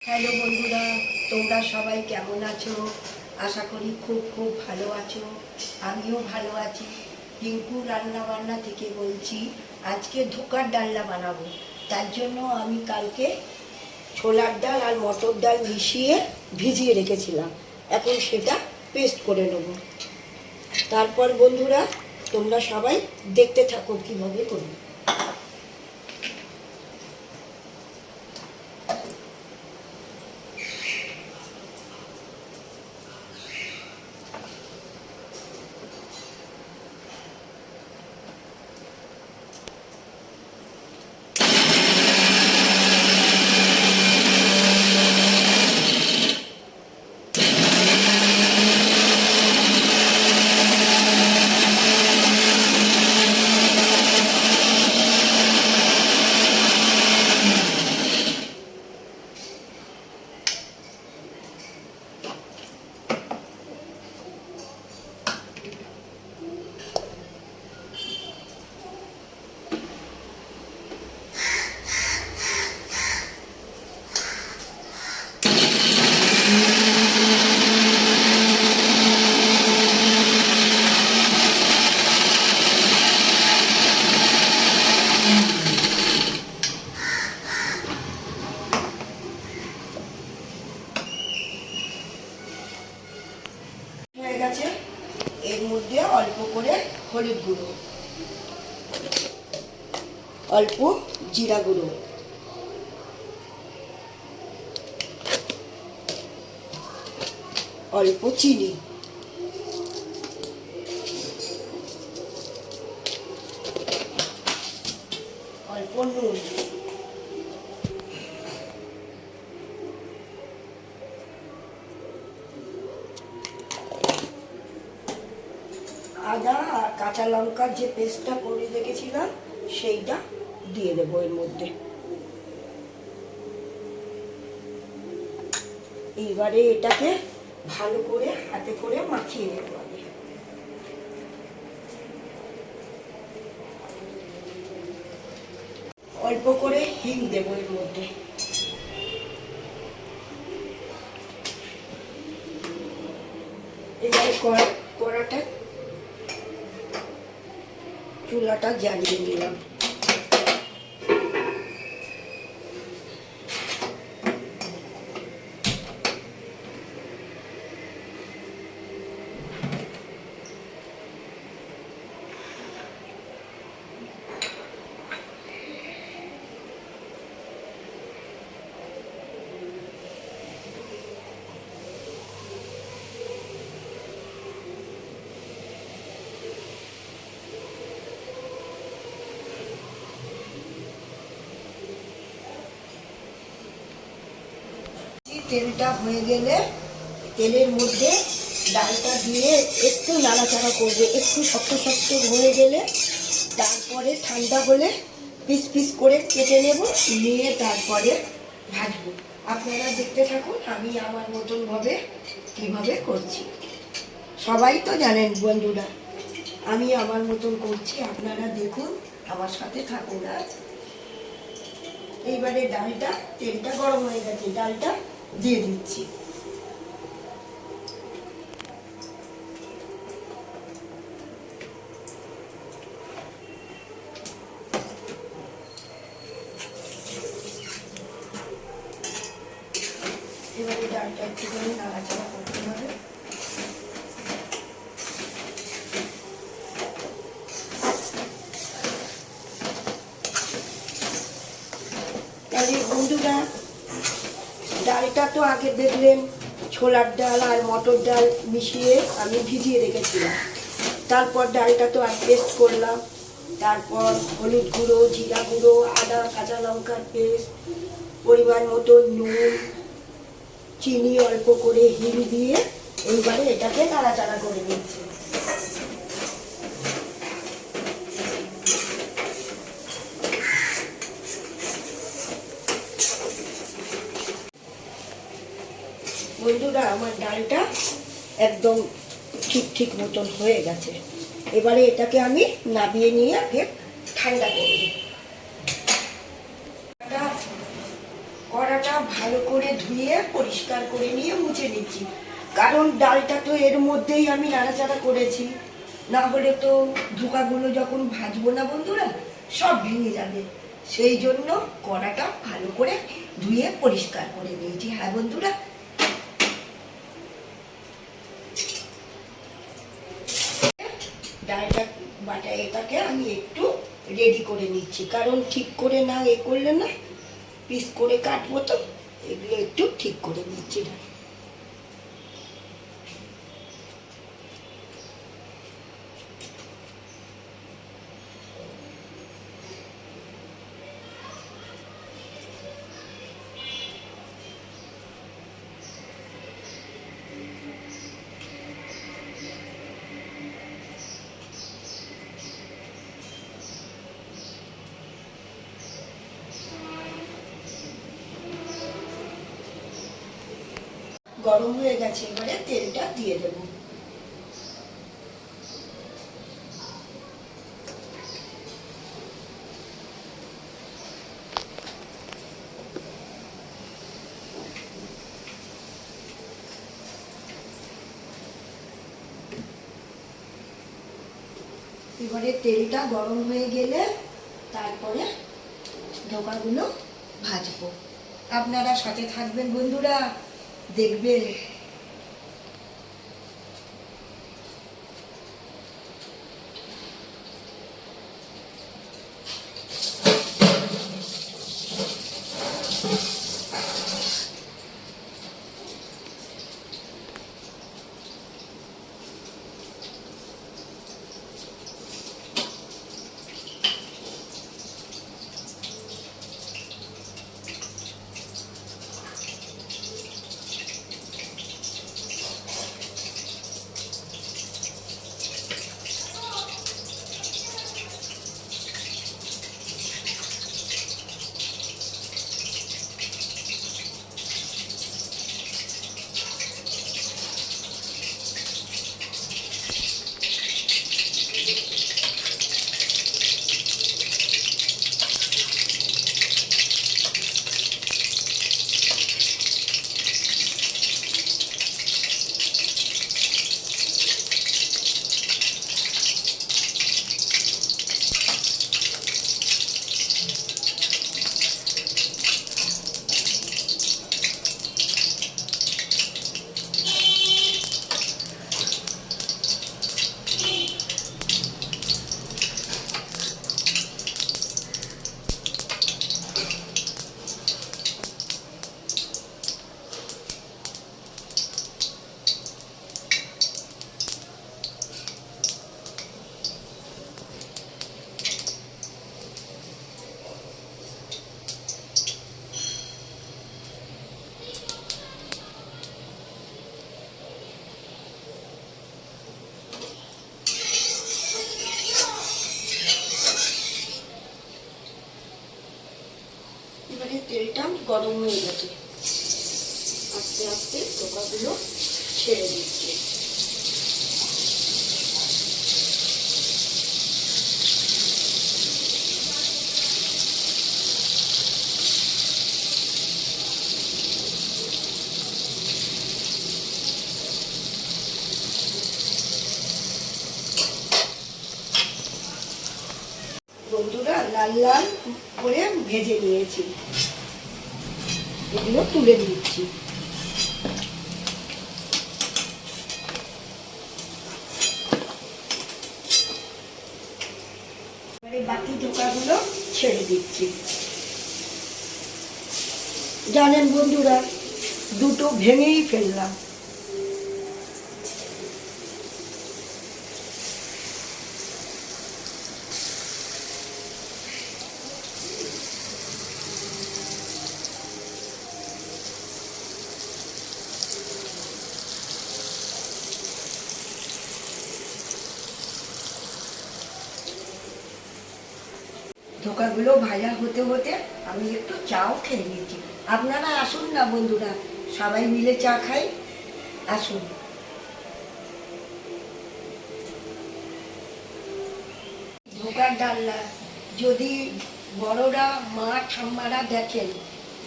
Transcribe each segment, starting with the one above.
Hello বন্ধুরা, তোমরা সবাই কেমন আছো? আশা করি খুব খুব ভালো আছো। আমিও ভালো আছি। টিঙ্কু রান্নাবান্না থেকে বলছি। আজকে ধোকার ডালনা বানাবো। তার জন্য আমি কালকে ছোলার ডাল আর মটর ডাল মিশিয়ে ভিজিয়ে রেখেছিলাম। এখন সেটা পেস্ট করে নেব। তারপর বন্ধুরা, তোমরা সবাই দেখতে থাকো কীভাবে করি। হয়ে গেছে। এর মধ্যে অল্প করে হলুদ গুঁড়ো, অল্প জিরা গুঁড়ো, অল্প চিনি, অল্প নুন, আদা আর কাঁচা লঙ্কার যে পেস্টটা করে রেখেছিলাম সেইটা দিয়ে দেবো এর মধ্যে। এইবারে এটাকে ভালো করে হাতে করে মাখিয়ে নেব। অল্প করে হিং দেবো এর মধ্যে। এবারে কড়াটা চুলাটা জ্বালিয়ে নিলাম। তেলটা হয়ে গেলে তেলের মধ্যে ডালটা দিয়ে একটু নাড়াচাড়া করবে। একটু শক্ত শক্ত হয়ে গেলে তারপরে ঠান্ডা হলে পিস পিস করে কেটে নেব, নিয়ে তারপরে ভাজবো। আপনারা দেখতে থাকুন আমি আমার মতনভাবে কীভাবে করছি। সবাই তো জানেন বন্ধুরা, আমি আমার মতন করছি, আপনারা দেখুন, আমার সাথে থাকুন। আর এইবারে ডালটা, তেলটা গরম হয়ে গেছে, ডালটা দিয়ে দিচ্ছি। এবারে ডালটা একটুখানি নাড়াচাড়া করতে হবে। তাহলে বন্ধুরা, ডালটা তো আগে দেখলেন ছোলার ডাল আর মটর ডাল মিশিয়ে আমি ভিজিয়ে রেখেছিলাম। তারপর ডালটা তো আর পেস্ট করলাম। তারপর হলুদ গুঁড়ো, জিরা গুঁড়ো, আদা কাঁচা লঙ্কার পেস্ট, পরিমাণ মতো নুন, চিনি অল্প করে, হিং দিয়ে এইবারে এটাকে নাড়াচাড়া করে নিচ্ছি। বন্ধুরা, আমার ডালটা একদম ঠিক ঠিক মতন হয়ে গেছে। এবারে এটাকে আমি নামিয়ে নিয়ে আগে ঠান্ডা করব। কড়াটা ভালো করে ধুয়ে ধুয়ে পরিষ্কার করে নিয়ে মুছে নিচ্ছি, কারণ ডালটা তো এর মধ্যেই আমি নাড়াচাড়া করেছি, না হলে তো ধোকাগুলো যখন ভাজবো না বন্ধুরা সব ভেঙে যাবে। সেই জন্য কড়াটা ভালো করে ধুয়ে পরিষ্কার করে নিয়েছি। হ্যাঁ বন্ধুরা, ডালটা বাটা এটাকে আমি একটু রেডি করে নিচ্ছি, কারণ ঠিক করে না করলে না পিস করে কাটবো, তো এগুলো একটু ঠিক করে নিচ্ছি। গরম হয়ে গেছে, এবারে তেলটা দিয়ে দেবো। এবারে তেলটা গরম হয়ে গেলে তারপরে ধোকাগুলো ভাজবো। আপনারা সাথে থাকবেন বন্ধুরা, দেখবেন। এবারে তেলটা গরম হয়ে গেছে, আস্তে আস্তে ধোকাগুলো ছেড়ে দিচ্ছি। বন্ধুরা লাল লাল করে ভেজে নিয়েছি, এগুলো তুলে দিচ্ছি। এবারে বাকি ধোকাগুলো ছেড়ে দিচ্ছি। জানেন বন্ধুরা, দুটো ভেঙেই ফেললাম। ধোকাগুলো ভাজা হতে হতে আমি একটু চাও খেয়ে নিয়েছি। আপনারা আসুন না বন্ধুরা, সবাই মিলে চা খাই, আসুন। ধোকার ডালনা যদি বড়রা মা ঠাম্মারা দেখেন,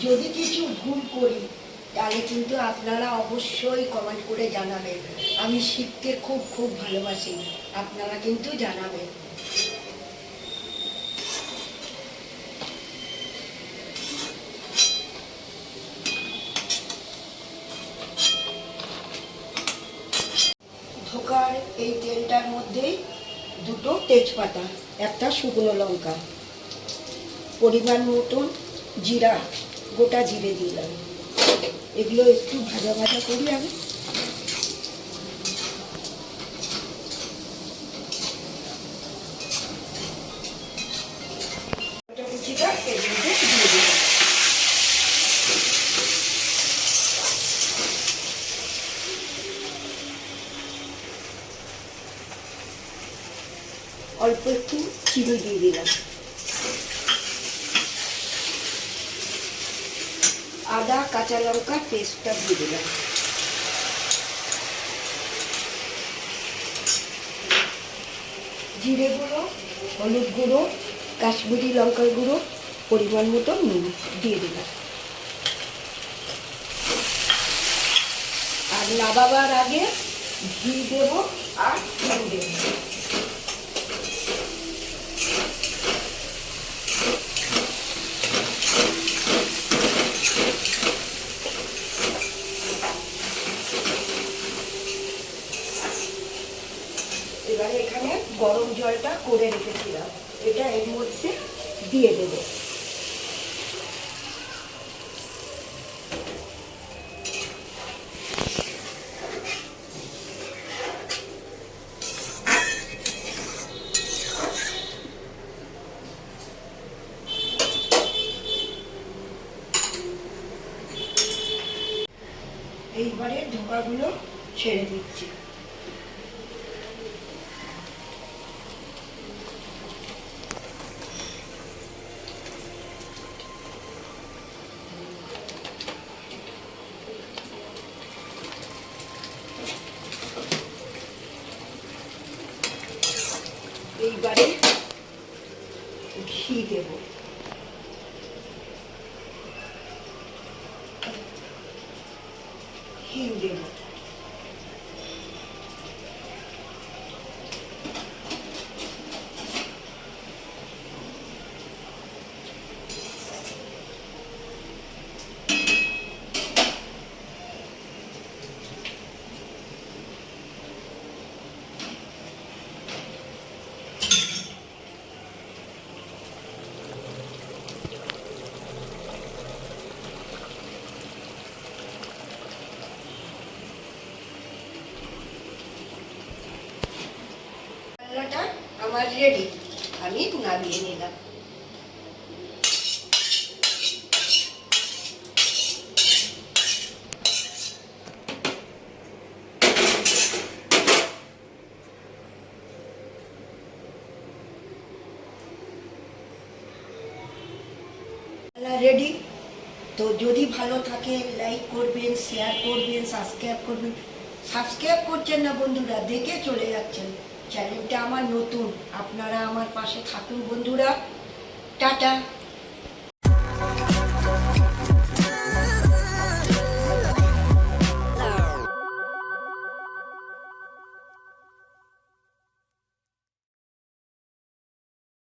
যদি কিছু ভুল করি তাহলে কিন্তু আপনারা অবশ্যই কমেন্ট করে জানাবেন। আমি শিখতে খুব খুব ভালোবাসি, আপনারা কিন্তু জানাবেন। ধোকার এই তেলটার মধ্যেই দুটো তেজপাতা, একটা শুকনো লঙ্কা, পরিমাণ মতন জিরা, গোটা জিরে দিলাম। এগুলো একটু ভাজা ভাজা করি আমি। কুচিটা এর মধ্যে দিয়ে দিলাম। অল্প একটু চিনি দিয়ে দিলাম। আদা কাঁচা লঙ্কা পেস্টটা দিয়ে দিলাম। জিরে গুঁড়ো, হলুদ গুঁড়ো, কাশ্মীরি লঙ্কার গুঁড়ো, পরিমাণ মতো নুন দিয়ে দিলাম। আর নামাবার আগে ঘি দেব আর নুন দেব। এবারে এখানে গরম জলটা করে রেখেছিলাম, এটা এর মধ্যে দিয়ে দেব। এইবারে ধোকাগুলো ছেড়ে দিচ্ছি। এইবারে ঘি দেব। হিং দেব। রান্নাটা আমার রেডি, আমি নামিয়ে নিলাম। রেডি। তো যদি ভালো থাকে লাইক করবেন, শেয়ার করবেন, সাবস্ক্রাইব করবেন। সাবস্ক্রাইব করছেন না বন্ধুরা, দেখে চলে যাচ্ছেন। চ্যানেলটা আমার নতুন, আপনারা আমার পাশে থাকুন বন্ধুরা। টাটা।